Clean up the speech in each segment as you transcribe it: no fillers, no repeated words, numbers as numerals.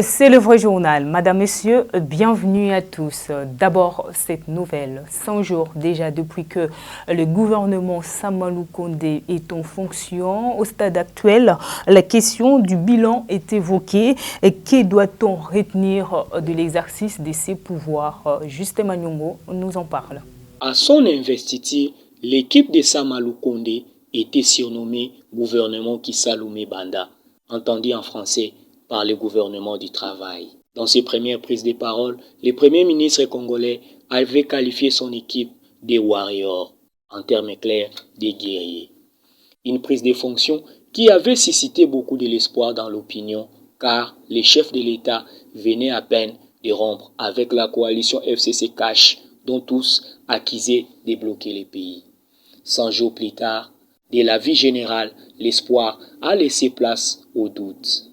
C'est le vrai journal. Madame, Monsieur, bienvenue à tous. D'abord, cette nouvelle. 100 jours déjà depuis que le gouvernement Samalou Kondé est en fonction. Au stade actuel, la question du bilan est évoquée. Que doit-on retenir de l'exercice de ses pouvoirs? Justin Nyongo nous en parle. À son investiture, l'équipe de Samalou Kondé était surnommée gouvernement Kisaloumé Banda, entendu en français par le gouvernement du travail. Dans ses premières prises de parole, le premier ministre congolais avait qualifié son équipe de warriors, en termes clairs, des guerriers. Une prise de fonction qui avait suscité beaucoup de l'espoir dans l'opinion, car les chefs de l'État venaient à peine de rompre avec la coalition FCC Cash, dont tous accusaient de bloquer le pays. 100 jours plus tard, de la vie générale, l'espoir a laissé place au doute.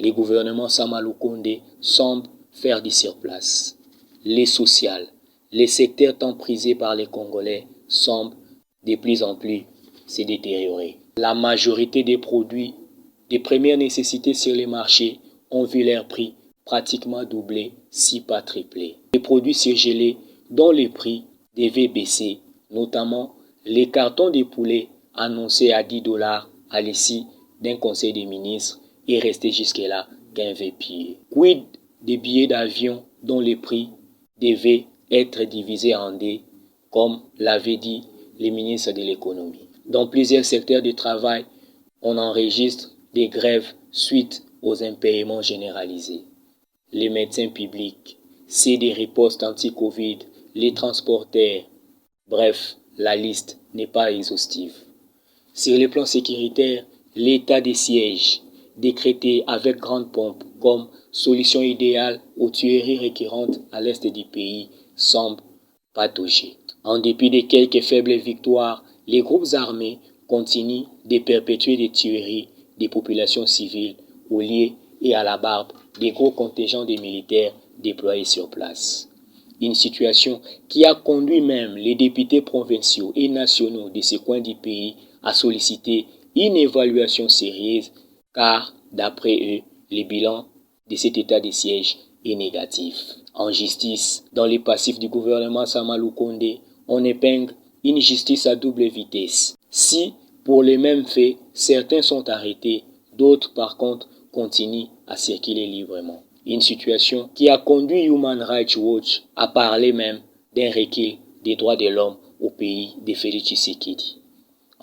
Le gouvernement Samalou Kondé semble faire du surplace. Les sociales, les secteurs tant prisés par les Congolais semblent de plus en plus se détériorer. La majorité des produits de première nécessité sur les marchés ont vu leur prix pratiquement doubler, si pas tripler. Les produits surgelés dont les prix devaient baisser, notamment les cartons de poulet annoncés à $10 à l'issue d'un conseil des ministres, est resté jusque-là qu'un VP. Quid des billets d'avion dont les prix devaient être divisés en deux, comme l'avait dit le ministre de l'économie. Dans plusieurs secteurs de travail, on enregistre des grèves suite aux impayements généralisés. Les médecins publics, c'est des ripostes anti-Covid, les transporteurs, bref, la liste n'est pas exhaustive. Sur le plan sécuritaire, l'état des sièges, décrété avec grande pompe comme solution idéale aux tueries récurrentes à l'est du pays, semble patauger. En dépit de quelques faibles victoires, les groupes armés continuent de perpétuer des tueries des populations civiles au lieu et à la barbe des gros contingents de militaires déployés sur place. Une situation qui a conduit même les députés provinciaux et nationaux de ces coins du pays à solliciter une évaluation sérieuse, car, d'après eux, le bilan de cet état de siège est négatif. En justice, dans les passifs du gouvernement Samalou Kondé, on épingle une justice à double vitesse. Si, pour les mêmes faits, certains sont arrêtés, d'autres, par contre, continuent à circuler librement. Une situation qui a conduit Human Rights Watch à parler même d'un recul des droits de l'homme au pays de Félix Tshisekedi.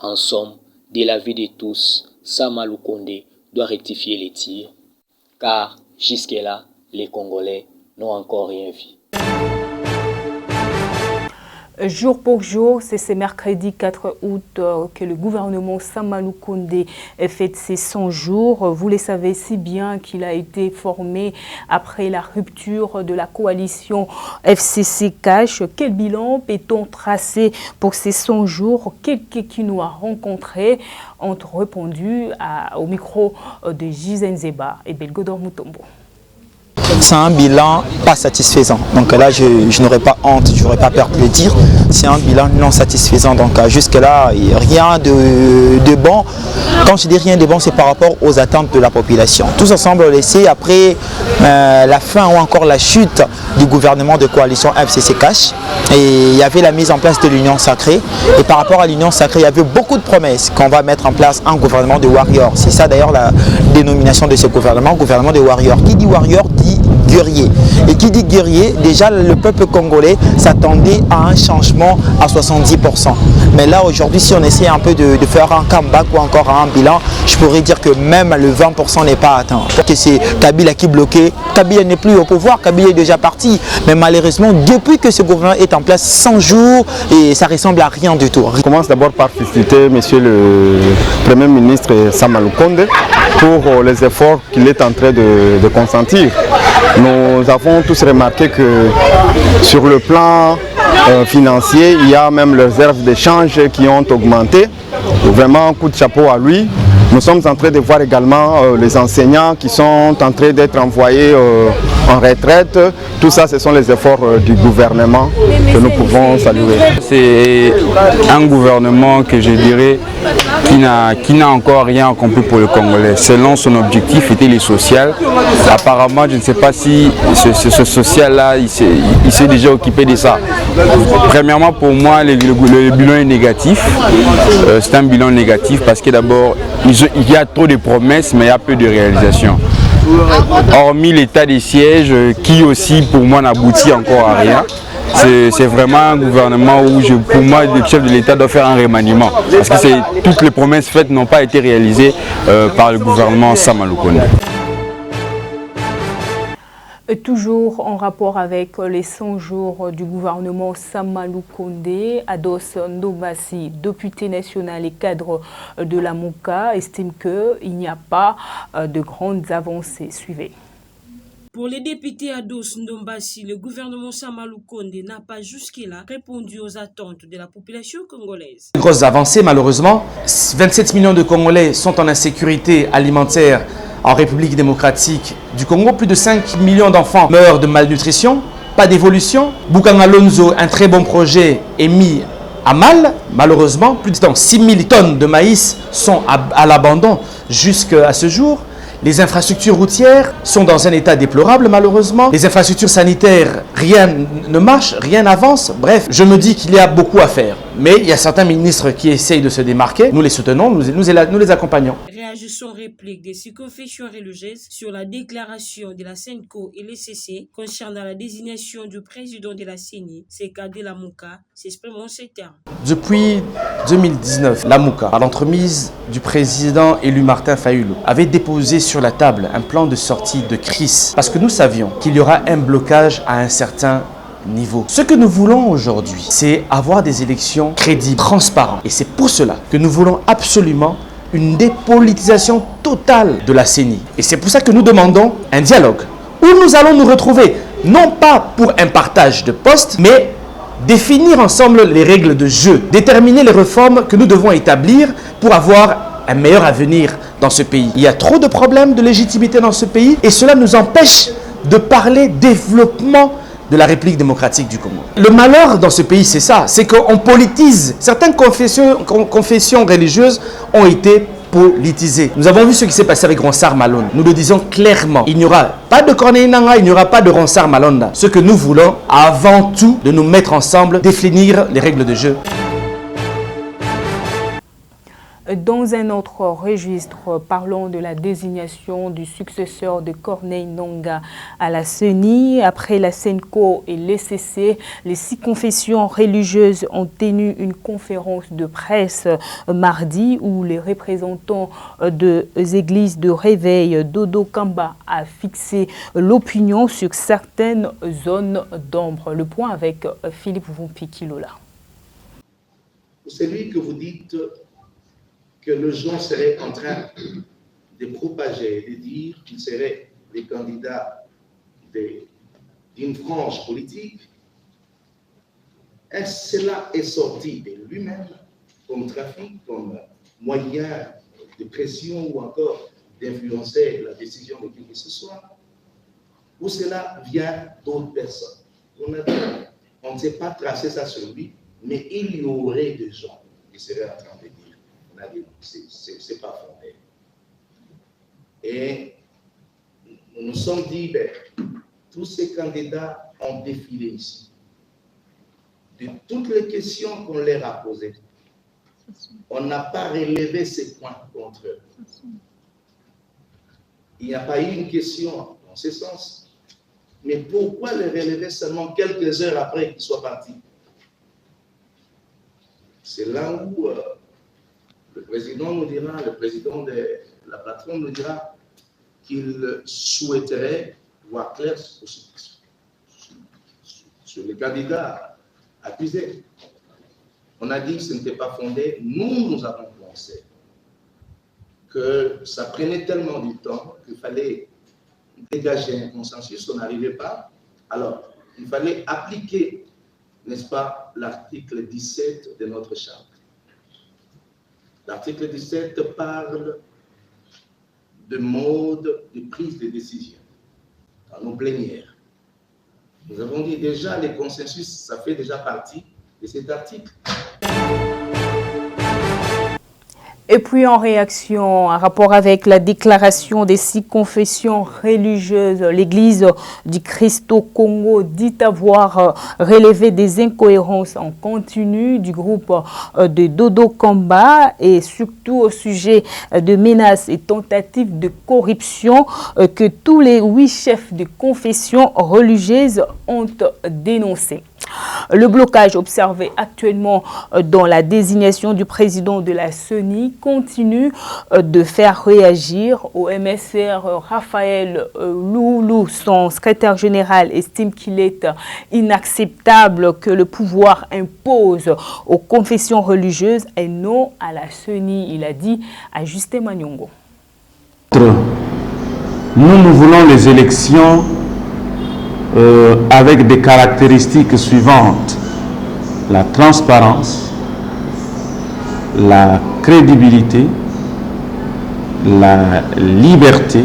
En somme, de l'avis de tous, Samalou Kondé doit rectifier les tirs, car jusque-là, les Congolais n'ont encore rien vu. Jour pour jour, c'est ce mercredi 4 août que le gouvernement Samalou Kondé fête ses 100 jours. Vous le savez si bien qu'il a été formé après la rupture de la coalition FCC Cash. Quel bilan peut-on tracer pour ces 100 jours? Quel Kekinois rencontrés ont répondu au micro de Gizen Zeba et Belgodor Mutombo. C'est un bilan pas satisfaisant. Donc là, je n'aurais pas honte, je n'aurais pas peur de le dire. C'est un bilan non satisfaisant. Donc jusque-là, rien de bon. Quand je dis rien de bon, c'est par rapport aux attentes de la population. Tout ça semble laisser après la fin ou encore la chute du gouvernement de coalition FCC Cash. Et il y avait la mise en place de l'Union Sacrée. Et par rapport à l'Union Sacrée, il y avait beaucoup de promesses qu'on va mettre en place un gouvernement de warriors. C'est ça d'ailleurs la dénomination de ce gouvernement de warriors. Qui dit warrior dit guerrier. Et qui dit guerrier, déjà le peuple congolais s'attendait à un changement à 70%. Mais là aujourd'hui, si on essaie un peu de faire un comeback ou encore un bilan, je pourrais dire que même le 20% n'est pas atteint. Que c'est Kabila qui bloquait. Kabila n'est plus au pouvoir, Kabila est déjà parti. Mais malheureusement, depuis que ce gouvernement est en place 100 jours, et ça ressemble à rien du tout. Je commence d'abord par féliciter monsieur le Premier ministre Samalou Kondé pour les efforts qu'il est en train de consentir. Nous avons tous remarqué que sur le plan financier, il y a même les réserves d'échange qui ont augmenté. Vraiment un coup de chapeau à lui. Nous sommes en train de voir également les enseignants qui sont en train d'être envoyés en retraite. Tout ça, ce sont les efforts du gouvernement que nous pouvons saluer. C'est un gouvernement que je dirais qui n'a encore rien accompli pour le Congolais. Selon son objectif était le social. Apparemment, je ne sais pas si ce social-là, il s'est déjà occupé de ça. Premièrement, pour moi, le bilan est négatif. C'est un bilan négatif parce que d'abord, il y a trop de promesses, mais il y a peu de réalisations. Hormis l'état des sièges, qui aussi, pour moi, n'aboutit encore à rien. C'est vraiment un gouvernement où, pour moi, le chef de l'État doit faire un remaniement. Parce que toutes les promesses faites n'ont pas été réalisées par le gouvernement Sama Lukonde. Toujours en rapport avec les 100 jours du gouvernement Sama Lukonde, Ados Ndombassi, député national et cadre de la MOUCA, estime qu'il n'y a pas de grandes avancées. Suivez. Pour les députés Ados Ndombassi, le gouvernement Sama Lukonde n'a pas jusque-là répondu aux attentes de la population congolaise. Grosses avancées, malheureusement. 27 millions de Congolais sont en insécurité alimentaire en République démocratique du Congo. Plus de 5 millions d'enfants meurent de malnutrition. Pas d'évolution. Bukanga Lonzo, un très bon projet, est mis à mal, malheureusement. Plus de 6 000 tonnes de maïs sont à l'abandon jusqu'à ce jour. Les infrastructures routières sont dans un état déplorable, malheureusement. Les infrastructures sanitaires, rien ne marche, rien n'avance. Bref, je me dis qu'il y a beaucoup à faire. Mais il y a certains ministres qui essayent de se démarquer. Nous les soutenons, nous les accompagnons. Réagissons réplique des confessions religieuses sur la déclaration de la SENCO et l'ECC concernant la désignation du président de la CENI, CKD la MOUCA, s'exprime en ces termes. Depuis 2019, la MOUCA, à l'entremise du président élu Martin Fayulu, avait déposé sur la table un plan de sortie de crise parce que nous savions qu'il y aura un blocage à un certain niveau. Ce que nous voulons aujourd'hui, c'est avoir des élections crédibles, transparentes. Et c'est pour cela que nous voulons absolument une dépolitisation totale de la CENI. Et c'est pour ça que nous demandons un dialogue où nous allons nous retrouver, non pas pour un partage de postes, mais définir ensemble les règles de jeu, déterminer les réformes que nous devons établir pour avoir un meilleur avenir dans ce pays. Il y a trop de problèmes de légitimité dans ce pays et cela nous empêche de parler développement de la République démocratique du Congo. Le malheur dans ce pays, c'est ça, c'est qu'on politise. Certaines confessions religieuses ont été politisées. Nous avons vu ce qui s'est passé avec Ronsard Malonda. Nous le disons clairement, il n'y aura pas de Corneille Nangaa, il n'y aura pas de Ronsard Malonda. Ce que nous voulons, avant tout, de nous mettre ensemble, définir les règles de jeu. Dans un autre registre, parlons de la désignation du successeur de Corneille Nangaa à la CENI. Après la SENCO et l'ECC, les 6 confessions religieuses ont tenu une conférence de presse mardi où les représentants des églises de réveil Dodo Kamba a fixé l'opinion sur certaines zones d'ombre. Le point avec Philippe Vumpikilola. C'est lui que vous dites que les gens seraient en train de propager, de dire qu'ils seraient les candidats d'une frange politique. Est-ce que cela est sorti de lui-même comme trafic, comme moyen de pression ou encore d'influencer la décision de qui que ce soit, ou cela vient d'autres personnes? On ne sait pas tracer ça sur lui, mais il y aurait des gens qui seraient en train de dire. On a dit, c'est pas fondé. Et nous nous sommes dit, tous ces candidats ont défilé ici. De toutes les questions qu'on leur a posées, on n'a pas relevé ces points contre eux. Il n'y a pas eu une question dans ce sens. Mais pourquoi les relever seulement quelques heures après qu'ils soient partis? C'est là où le président nous dira, le président de la plateforme nous dira qu'il souhaiterait voir clair sur les candidats accusés. On a dit que ce n'était pas fondé. Nous avons pensé que ça prenait tellement du temps qu'il fallait dégager un consensus, on n'arrivait pas. Alors, il fallait appliquer, n'est-ce pas, l'article 17 de notre charte. L'article 17 parle de mode de prise de décision dans nos plénières. Nous avons dit déjà, les consensus, ça fait déjà partie de cet article. Et puis en réaction, en rapport avec la déclaration des 6 confessions religieuses, l'Église du Christ au Congo dit avoir relevé des incohérences en continu du groupe de Dodo Kamba et surtout au sujet de menaces et tentatives de corruption que tous les 8 chefs de confession religieuse ont dénoncé. Le blocage observé actuellement dans la désignation du président de la CENI continue de faire réagir. Au MSR, Raphaël Loulou, son secrétaire général, estime qu'il est inacceptable que le pouvoir impose aux confessions religieuses et non à la CENI. Il a dit à Justin Manyongo. Nous voulons les élections avec des caractéristiques suivantes: la transparence, la crédibilité, la liberté,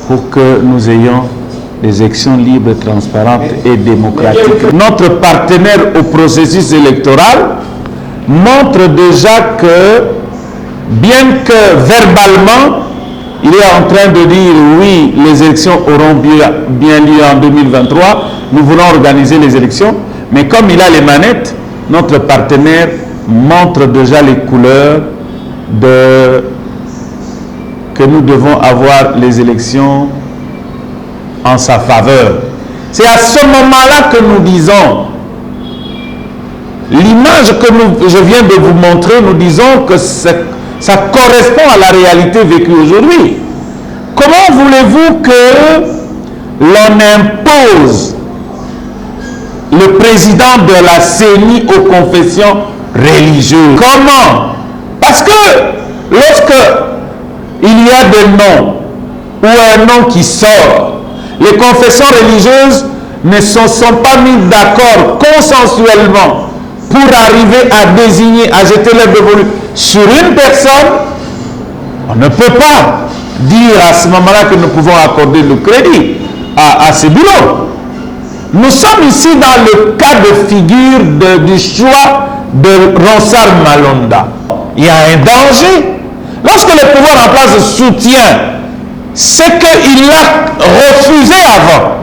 pour que nous ayons des élections libres, transparentes et démocratiques. Notre partenaire au processus électoral montre déjà que, bien que verbalement, il est en train de dire oui, les élections auront bien lieu en 2023, nous voulons organiser les élections, mais comme il a les manettes, notre partenaire montre déjà les couleurs que nous devons avoir les élections en sa faveur. C'est à ce moment-là que nous disons, l'image que je viens de vous montrer, nous disons que ça correspond à la réalité vécue aujourd'hui. Comment voulez-vous que l'on impose le président de la CENI aux confessions religieuses? Comment? Parce que lorsque il y a des noms ou un nom qui sort, les confessions religieuses ne se sont pas mis d'accord consensuellement pour arriver à désigner, à jeter leur dévolu sur une personne. On ne peut pas dire à ce moment-là que nous pouvons accorder le crédit à ces bureaux. Nous sommes ici dans le cas de figure du choix de Ronsard Malonda. Il y a un danger. Lorsque le pouvoir en place soutient ce qu'il a refusé avant,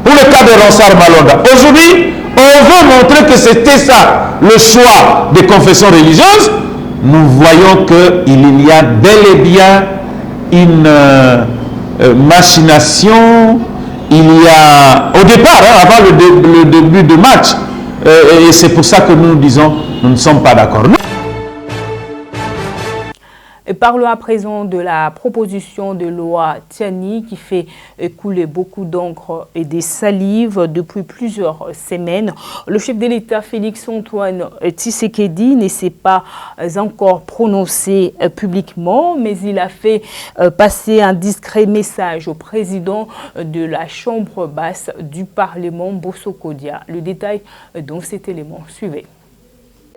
pour le cas de Ronsard Malonda, aujourd'hui, on veut montrer que c'était ça, le choix des confessions religieuses. Nous voyons qu'il y a bel et bien une machination. Il y a, au départ, avant le début de match, et c'est pour ça que nous disons, nous ne sommes pas d'accord. Et parlons à présent de la proposition de loi Tiani qui fait couler beaucoup d'encre et des salives depuis plusieurs semaines. Le chef de l'État, Félix-Antoine Tshisekedi, ne s'est pas encore prononcé publiquement, mais il a fait passer un discret message au président de la Chambre basse du Parlement, Bosso Kodia. Le détail dans cet élément, suivez.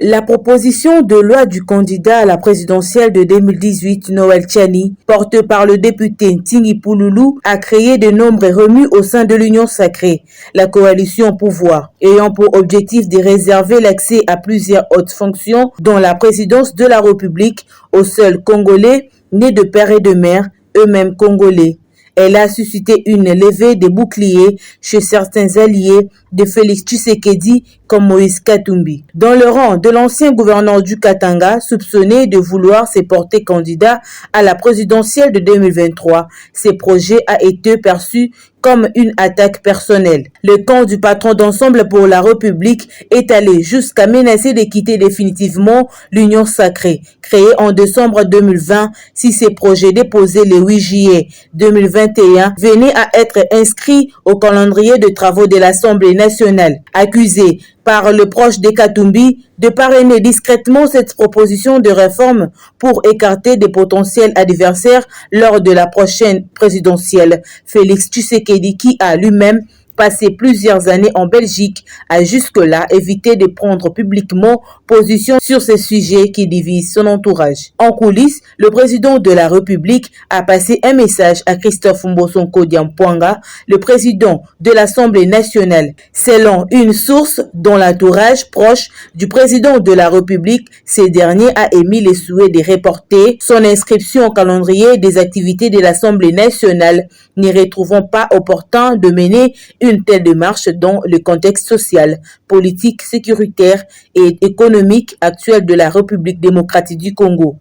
La proposition de loi du candidat à la présidentielle de 2018, Noël Tiani, portée par le député Ntingi Pouloulou, a créé de nombreux remous au sein de l'Union sacrée, la coalition au pouvoir, ayant pour objectif de réserver l'accès à plusieurs hautes fonctions, dont la présidence de la République, aux seuls Congolais nés de père et de mère, eux-mêmes Congolais. Elle a suscité une levée des boucliers chez certains alliés de Félix Tshisekedi comme Moïse Katumbi. Dans le rang de l'ancien gouverneur du Katanga, soupçonné de vouloir se porter candidat à la présidentielle de 2023, ce projet a été perçu comme une attaque personnelle. Le camp du patron d'Ensemble pour la République est allé jusqu'à menacer de quitter définitivement l'Union sacrée, créée en décembre 2020, si ces projets déposés le 8 juillet 2021 venaient à être inscrits au calendrier de travaux de l'Assemblée nationale. Accusé par le proche de Katumbi de parrainer discrètement cette proposition de réforme pour écarter des potentiels adversaires lors de la prochaine présidentielle. Félix Tshisekedi, qui a lui-même passé plusieurs années en Belgique, a jusque-là évité de prendre publiquement position sur ces sujets qui divisent son entourage. En coulisses, le président de la République a passé un message à Christophe Mbosonko Diampouanga, le président de l'Assemblée nationale. Selon une source dont l'entourage proche du président de la République, ce dernier a émis le souhait de reporter son inscription au calendrier des activités de l'Assemblée nationale, n'y retrouvant pas opportun de mener une telle démarche dans le contexte social, politique, sécuritaire et économique actuel de la République démocratique du Congo.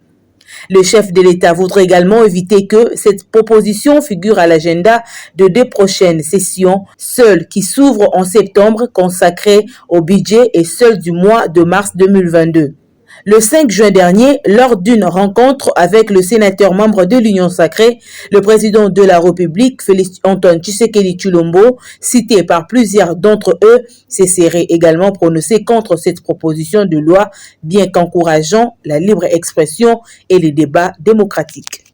Le chef de l'État voudrait également éviter que cette proposition figure à l'agenda de 2 prochaines sessions, celle qui s'ouvre en septembre consacrée au budget et celle du mois de mars 2022. Le 5 juin dernier, lors d'une rencontre avec le sénateur membre de l'Union sacrée, le président de la République, Félix Antoine Tshisekedi Tshilombo, cité par plusieurs d'entre eux, se serait également prononcé contre cette proposition de loi, bien qu'encourageant la libre expression et les débats démocratiques.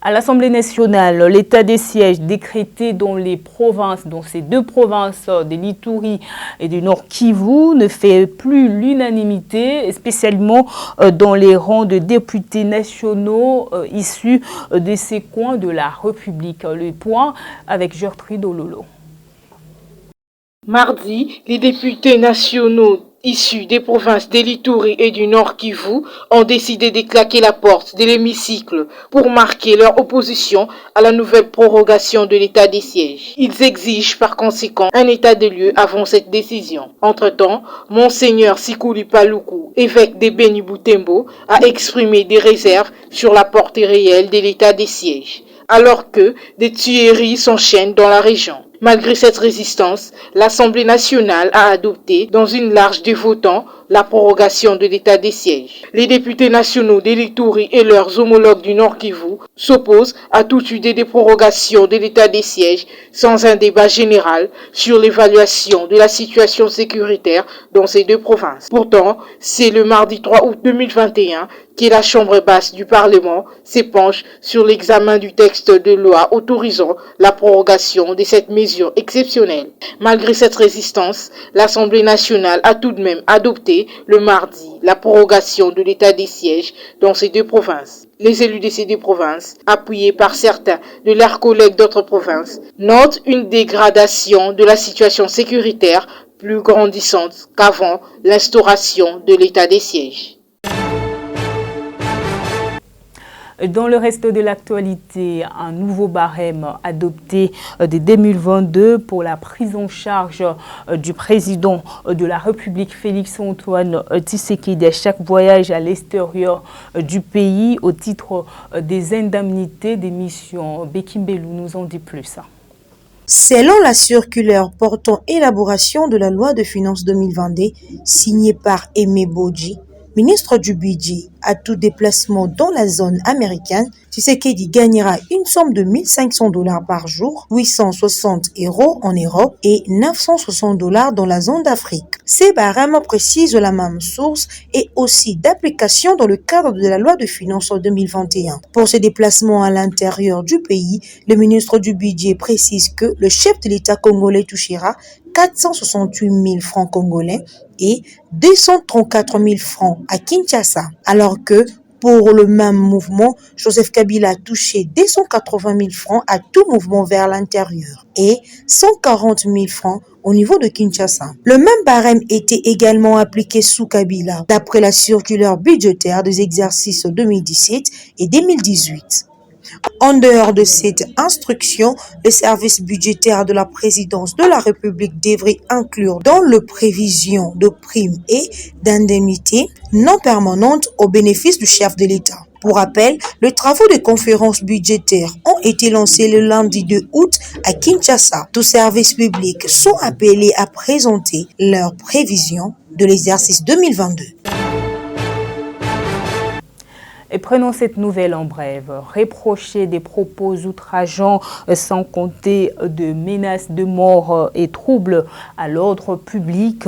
À l'Assemblée nationale, l'état des sièges décrété dans ces 2 provinces de l'Ituri et du Nord Kivu ne fait plus l'unanimité, spécialement dans les rangs de députés nationaux issus de ces coins de la République. Le point avec Gertrude Ololo. Mardi, les députés nationaux issus des provinces de l'Ituri et du Nord Kivu ont décidé de claquer la porte de l'hémicycle pour marquer leur opposition à la nouvelle prorogation de l'état des sièges. Ils exigent par conséquent un état de lieu avant cette décision. Entre-temps, Monseigneur Sikuli Paluku, évêque de Beni Butembo, a exprimé des réserves sur la portée réelle de l'état des sièges, alors que des tueries s'enchaînent dans la région. Malgré cette résistance, l'Assemblée nationale a adopté, dans une large des votants, la prorogation de l'état des sièges. Les députés nationaux de l'Ituri et leurs homologues du Nord Kivu s'opposent à toute idée de prorogation de l'état des sièges sans un débat général sur l'évaluation de la situation sécuritaire dans ces 2 provinces. Pourtant, c'est le mardi 3 août 2021 que la Chambre basse du Parlement s'épanche sur l'examen du texte de loi autorisant la prorogation de cette mesure exceptionnelle. Malgré cette résistance, l'Assemblée nationale a tout de même adopté le mardi la prorogation de l'état des sièges dans ces 2 provinces. Les élus de ces 2 provinces, appuyés par certains de leurs collègues d'autres provinces, notent une dégradation de la situation sécuritaire plus grandissante qu'avant l'instauration de l'état des sièges. Dans le reste de l'actualité, un nouveau barème adopté dès 2022 pour la prise en charge du président de la République, Félix Antoine Tshisekedi, à chaque voyage à l'extérieur du pays au titre des indemnités des missions. Bekimbelou nous en dit plus. Selon la circulaire portant élaboration de la loi de finances 2022, signée par Aimé Bodji, ministre du budget, à tout déplacement dans la zone américaine, Tshisekedi gagnera une somme de $1 500 par jour, 860 € en Europe et 960 $ dans la zone d'Afrique. Ces barèmes précisent la même source et aussi d'application dans le cadre de la loi de finances 2021. Pour ces déplacements à l'intérieur du pays, le ministre du budget précise que le chef de l'État congolais touchera 468 000 francs congolais et 234 000 francs à Kinshasa, alors que pour le même mouvement, Joseph Kabila a touché 280 000 francs à tout mouvement vers l'intérieur et 140 000 francs au niveau de Kinshasa. Le même barème était également appliqué sous Kabila, d'après la circulaire budgétaire des exercices 2017 et 2018. En dehors de cette instruction, le service budgétaire de la présidence de la République devrait inclure dans le prévision de primes et d'indemnités non permanentes au bénéfice du chef de l'État. Pour rappel, les travaux de conférence budgétaire ont été lancés le lundi 2 août à Kinshasa. Tous services publics sont appelés à présenter leurs prévisions de l'exercice 2022. Et prenons cette nouvelle en brève. Reprocher des propos outrageants sans compter de menaces de mort et troubles à l'ordre public,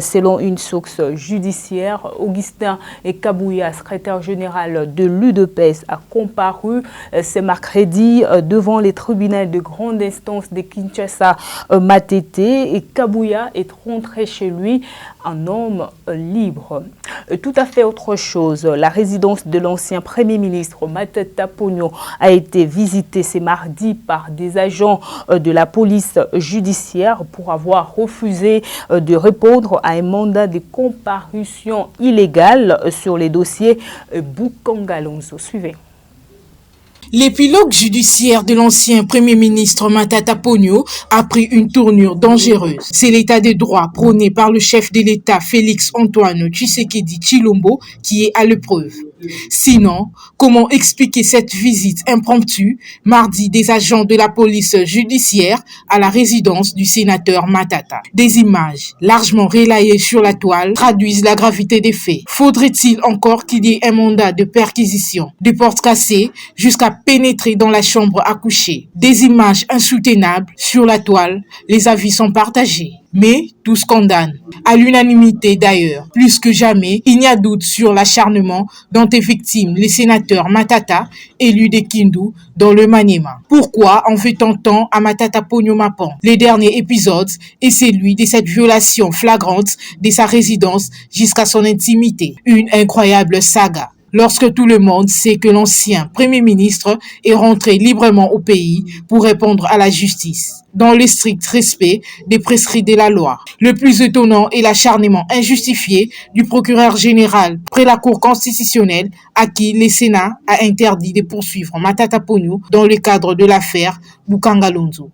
selon une source judiciaire. Augustin Kabouya, secrétaire général de l'UDPS, a comparu ce mercredi devant les tribunaux de grande instance de Kinshasa Matete, et Kabouya est rentré chez lui un homme libre. Tout à fait autre chose, la résidence de l'ancien Premier ministre Matata Ponyo a été visitée ce mardi par des agents de la police judiciaire pour avoir refusé de répondre à un mandat de comparution illégale sur les dossiers Boukangalonzo. Suivez. L'épilogue judiciaire de l'ancien Premier ministre Matata Ponyo a pris une tournure dangereuse. C'est l'état de droit prôné par le chef de l'État Félix Antoine Tshisekedi Tshilombo qui est à l'épreuve. Sinon, comment expliquer cette visite impromptue mardi des agents de la police judiciaire à la résidence du sénateur Matata? Des images largement relayées sur la toile traduisent la gravité des faits. Faudrait-il encore qu'il y ait un mandat de perquisition, des portes cassées jusqu'à pénétrer dans la chambre à coucher? Des images insoutenables sur la toile, les avis sont partagés. Mais tous condamnent, à l'unanimité d'ailleurs. Plus que jamais, il n'y a doute sur l'acharnement dont est victime le sénateur Matata, élu de Kindu, dans le Maniema. Pourquoi en fait-on tant à Matata Ponyo Mapan? Le dernier épisode est celui de cette violation flagrante de sa résidence jusqu'à son intimité. Une incroyable saga. Lorsque tout le monde sait que l'ancien Premier ministre est rentré librement au pays pour répondre à la justice, dans le strict respect des prescrits de la loi. Le plus étonnant est l'acharnement injustifié du procureur général près la Cour constitutionnelle à qui le Sénat a interdit de poursuivre Matata Ponyo dans le cadre de l'affaire Boukangalonzo.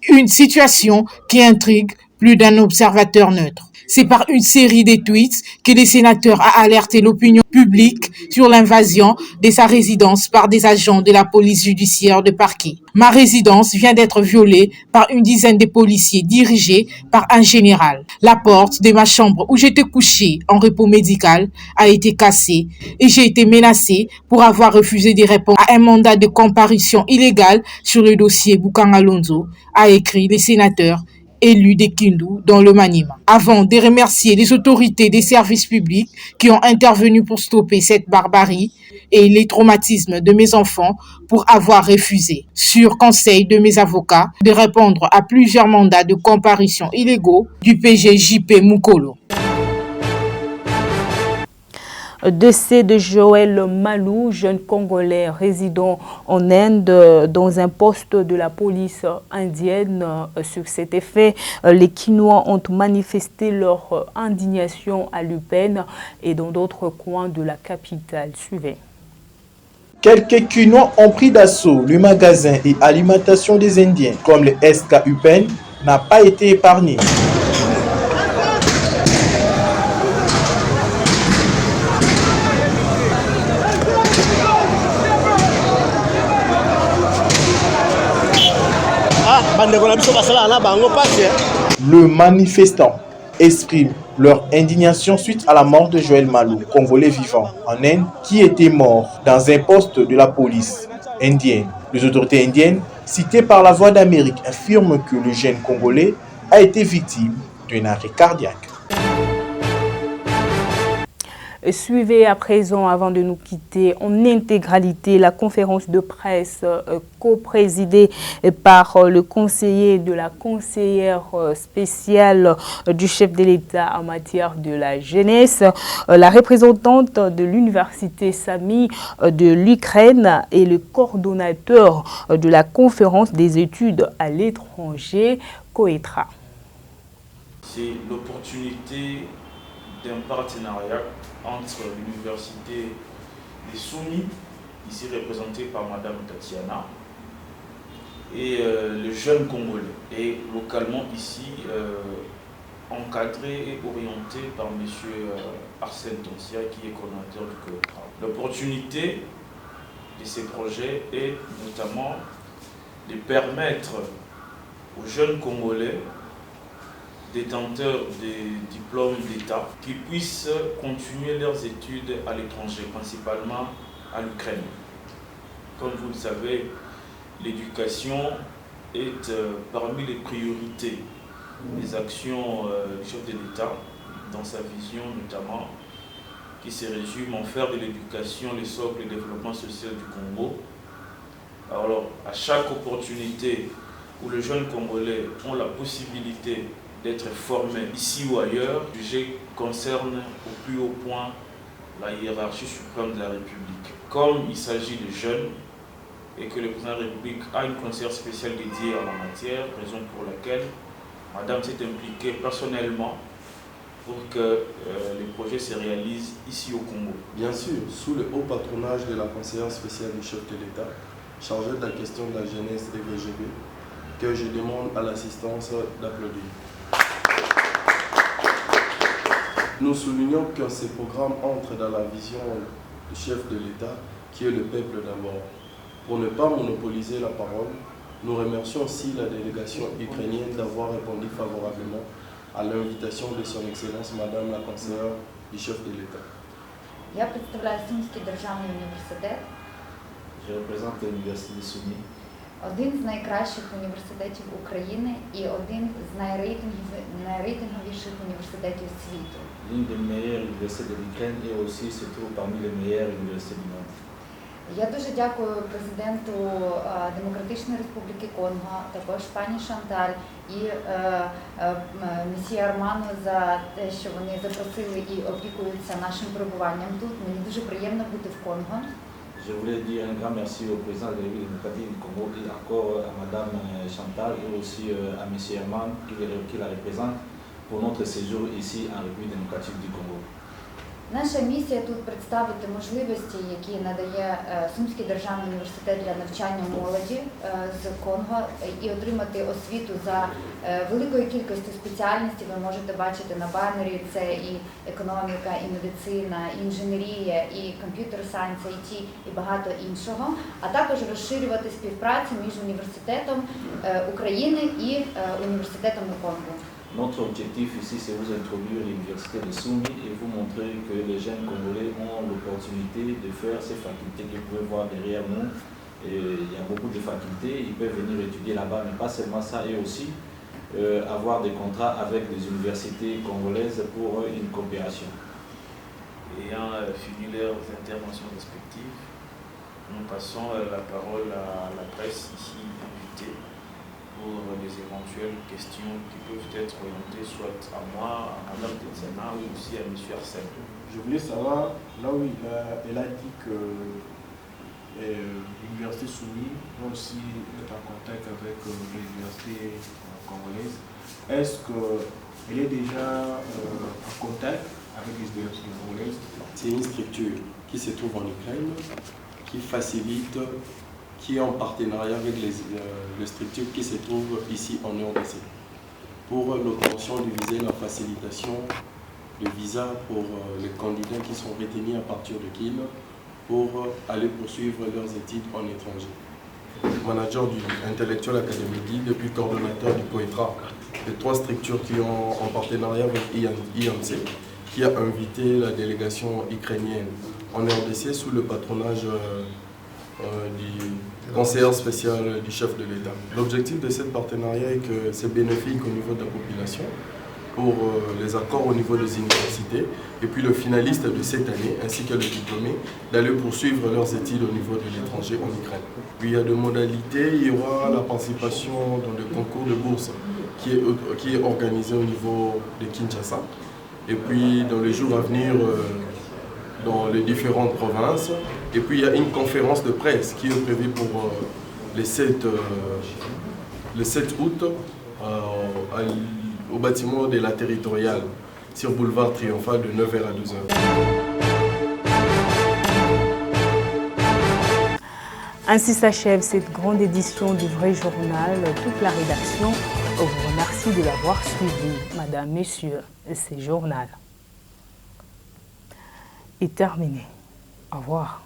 Une situation qui intrigue plus d'un observateur neutre. C'est par une série de tweets que le sénateur a alerté l'opinion publique sur l'invasion de sa résidence par des agents de la police judiciaire de parquet. Ma résidence vient d'être violée par une dizaine de policiers dirigés par un général. La porte de ma chambre où j'étais couché en repos médical a été cassée et j'ai été menacé pour avoir refusé de répondre à un mandat de comparution illégale sur le dossier Boukangalonzo, a écrit le sénateur élu de Kindu dans le Maniema. Avant de remercier les autorités des services publics qui ont intervenu pour stopper cette barbarie et les traumatismes de mes enfants pour avoir refusé, sur conseil de mes avocats, de répondre à plusieurs mandats de comparution illégaux du PGJP Mukolo. Décès de Joël Malou, jeune Congolais résidant en Inde dans un poste de la police indienne. Sur cet effet, les Kinois ont manifesté leur indignation à Lupène et dans d'autres coins de la capitale. Suivez. Quelques Kinois ont pris d'assaut le magasin et alimentation des Indiens, comme le SK Upen n'a pas été épargné. Le manifestant exprime leur indignation suite à la mort de Joël Malou, Congolais vivant en Inde, qui était mort dans un poste de la police indienne. Les autorités indiennes, citées par la Voix d'Amérique, affirment que le jeune Congolais a été victime d'un arrêt cardiaque. Suivez à présent, avant de nous quitter, en intégralité la conférence de presse co-présidée par le conseiller de la conseillère spéciale du chef de l'État en matière de la jeunesse, la représentante de l'université Sami de l'Ukraine et le coordonnateur de la conférence des études à l'étranger, Coetra. C'est l'opportunité d'un partenariat entre l'université des Soumis, ici représentée par Madame Tatiana, et le jeune Congolais, et localement ici encadré et orienté par M. Arsène Tonsia, qui est coordinateur du COETRA. L'opportunité de ces projets est notamment de permettre aux jeunes Congolais détenteurs des diplômes d'État qui puissent continuer leurs études à l'étranger, principalement à l'Ukraine. Comme vous le savez, l'éducation est parmi les priorités des actions du chef de l'État, dans sa vision notamment, qui se résume en faire de l'éducation le socle du développement social du Congo. Alors, à chaque opportunité où les jeunes Congolais ont la possibilité d'être formés ici ou ailleurs, le sujet concerne au plus haut point la hiérarchie suprême de la République. Comme il s'agit de jeunes et que le président de la République a une conseillère spéciale dédiée à la matière, raison pour laquelle Madame s'est impliquée personnellement pour que les projets se réalisent ici au Congo. Bien sûr, sous le haut patronage de la conseillère spéciale du chef de l'État, chargée de la question de la jeunesse et VGB, que je demande à l'assistance d'applaudir. Nous soulignons que ces programmes entrent dans la vision du chef de l'État, qui est le peuple d'abord. Pour ne pas monopoliser la parole, nous remercions aussi la délégation ukrainienne d'avoir répondu favorablement à l'invitation de son Excellence Madame la conseillère du chef de l'État. Я представляю Сумський державний університет. Je représente l'université de Soumy. Один з найкращих університетів України і один з найрейтинговіших університетів світу. L'une des meilleures universités de l'Ukraine et aussi se trouve parmi les meilleures universités du monde. Я дуже дякую президенту Демократичної Республіки Конго, також пані Шанталь і месьє Арману за те, що вони запросили і опікуються нашим перебуванням тут. Мені дуже приємно бути в Конго. Je voulais dire un grand merci au président de la République démocratique du Congo et encore à Madame Chantal et aussi à monsieur Herman qui la représente pour notre séjour ici en République démocratique du Congo. Наша місія тут представити можливості, які надає Сумський державний університет для навчання молоді з Конго і отримати освіту за великою кількістю спеціальностей. Ви можете бачити на банері, це і економіка, і медицина, і інженерія, і комп'ютер сайенс, IT і багато іншого, а також розширювати співпрацю між університетом України і університетами Конго. Notre objectif ici, c'est vous introduire l'université de Soumy et vous montrer que les jeunes Congolais ont l'opportunité de faire ces facultés que vous pouvez voir derrière nous. Et il y a beaucoup de facultés, ils peuvent venir étudier là-bas, mais pas seulement ça, et aussi avoir des contrats avec les universités congolaises pour une coopération. Ayant fini leurs interventions respectives, nous passons la parole à la presse ici invitée pour les éventuelles questions qui peuvent être orientées soit à moi, à Mme Tetiana ou aussi à M. Arsène. Je voulais savoir, là où elle a dit que l'université Soumy va aussi être en contact avec l'université congolaise. Est-ce qu'elle est déjà en contact avec les universités congolaises? C'est une structure qui se trouve en Ukraine, qui facilite, qui est en partenariat avec les structures qui se trouvent ici en RDC. Pour l'obtention du visa et la facilitation de visa pour les candidats qui sont retenus à partir de Kiel pour aller poursuivre leurs études en étranger. Manager du Intellectual Academy depuis coordonnateur du COETRA, les trois structures qui ont en partenariat avec IMC, qui a invité la délégation ukrainienne en RDC sous le patronage du conseiller spécial du chef de l'État. L'objectif de ce partenariat est que c'est bénéfique au niveau de la population pour les accords au niveau des universités et puis le finaliste de cette année ainsi que le diplômé d'aller poursuivre leurs études au niveau de l'étranger en Ukraine. Puis il y a deux modalités, il y aura la participation dans le concours de bourse qui est organisé au niveau de Kinshasa et puis dans les jours à venir dans les différentes provinces. Et puis il y a une conférence de presse qui est prévue pour le 7 août au bâtiment de la territoriale sur boulevard Triomphal de 9h à 12h. Ainsi s'achève cette grande édition du Vrai Journal. Toute la rédaction vous remercie de l'avoir suivi. Madame, Messieurs, ce journal est terminé. Au revoir.